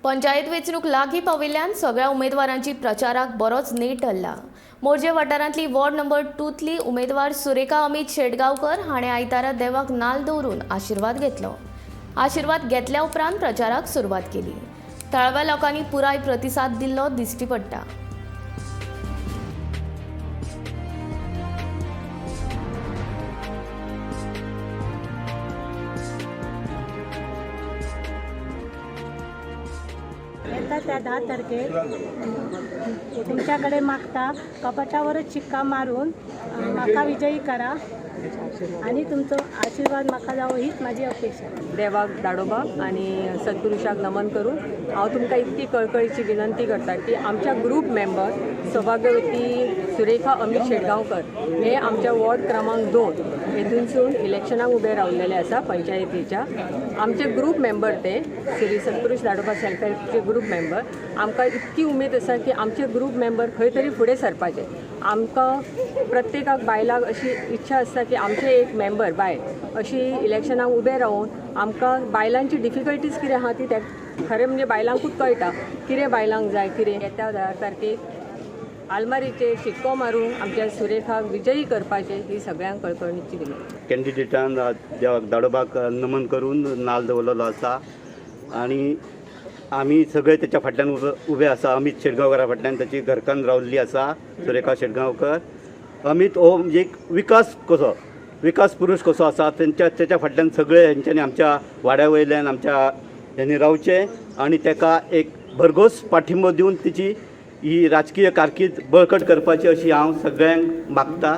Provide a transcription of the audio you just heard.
पंचायत वेंचणूक लागीं पाविल्ल्यान सगळ्या उमेदवारांची प्रचाराक बरोच नेट हल्ला। मोरजे वाठारांतली वॉर्ड नंबर 2तली उमेदवार सुरेखा अमित शेटगांवकर हाणें आयतारा देवाक नाल्ल दवरून आशिर्वाद घेतलो। आशिर्वाद घेतल्या उपरांत प्रचाराक सुरवात केली। थळाव्या लोकांनी पुराय प्रतिसाद दिल्लो दिश्टी पडटा। येता त्या 10 तारखेक तुमच्याकडे मागता कपाटावरच शिक्का मारून म्हाका विजयी करा आणि तुमचो आशीर्वाद म्हाका जावो हीच माझी अपेक्षा। देवाक दाडोबा आणि सद्पुरुषाक नमन करून हांव तुमकां इतकी कळकळीची विनंती करता की आमच्या ग्रुप मेंबर सौभाग्यवती सुरेखा अमित शेटगांवकर हे आमच्या वॉर्ड क्रमांक 2 हेतूनसून इलेक्शनाक उबे रावलेले आसा पंचायतीच्या। आमचे ग्रुप मेंबर ते श्री सत्पुरुष दाडोबा सेल्फ हेल्पचे ग्रुप मेंबर। आमकां इतकी उमेद आसा की आमचे ग्रुप मेंबर खंय तरी फुडें सरपाचे। आमकां प्रत्येकाक बायलाक अशी इच्छा आसता की आमचे एक मेंबर बायल अशी इलेक्शनाक उबे रावून आमकां बायलांची डिफिकल्टीज कितें आहा ती खरें म्हणजे बायलांकूच कळटा कितें बायलांक जाय कितें। येत्या 10 तारखेक आलमारीचे शिक्को मारून आमच्या सुरेखाक विजयी करपाचे ही सगळ्यांक कळकळीची विनंती। कॅन्डिडेटान देवाक दाडोबाक नमन करून नाल्ल दवरलेलो आसा आणि आमी सगळे त्याच्या फाटल्यान उबे आसा। अमित शेटगांवकरा फाटल्यान त्याची घरकान्न रावल्ली आसा सुरेखा शेटगांवकर। अमित हो म्हणजे एक विकास पुरुष कसो आसा त्याच्या फाटल्यान सगळे हेंच्यांनी आमच्या वाड्या वयल्यान आमच्या हेंनी रावचे आणि ताका एक भरघोस पाठिंबो दिवन तिची ही राजकीय कारकीर्द बळकट करपाची अशी हांव सगळ्यांक मागता।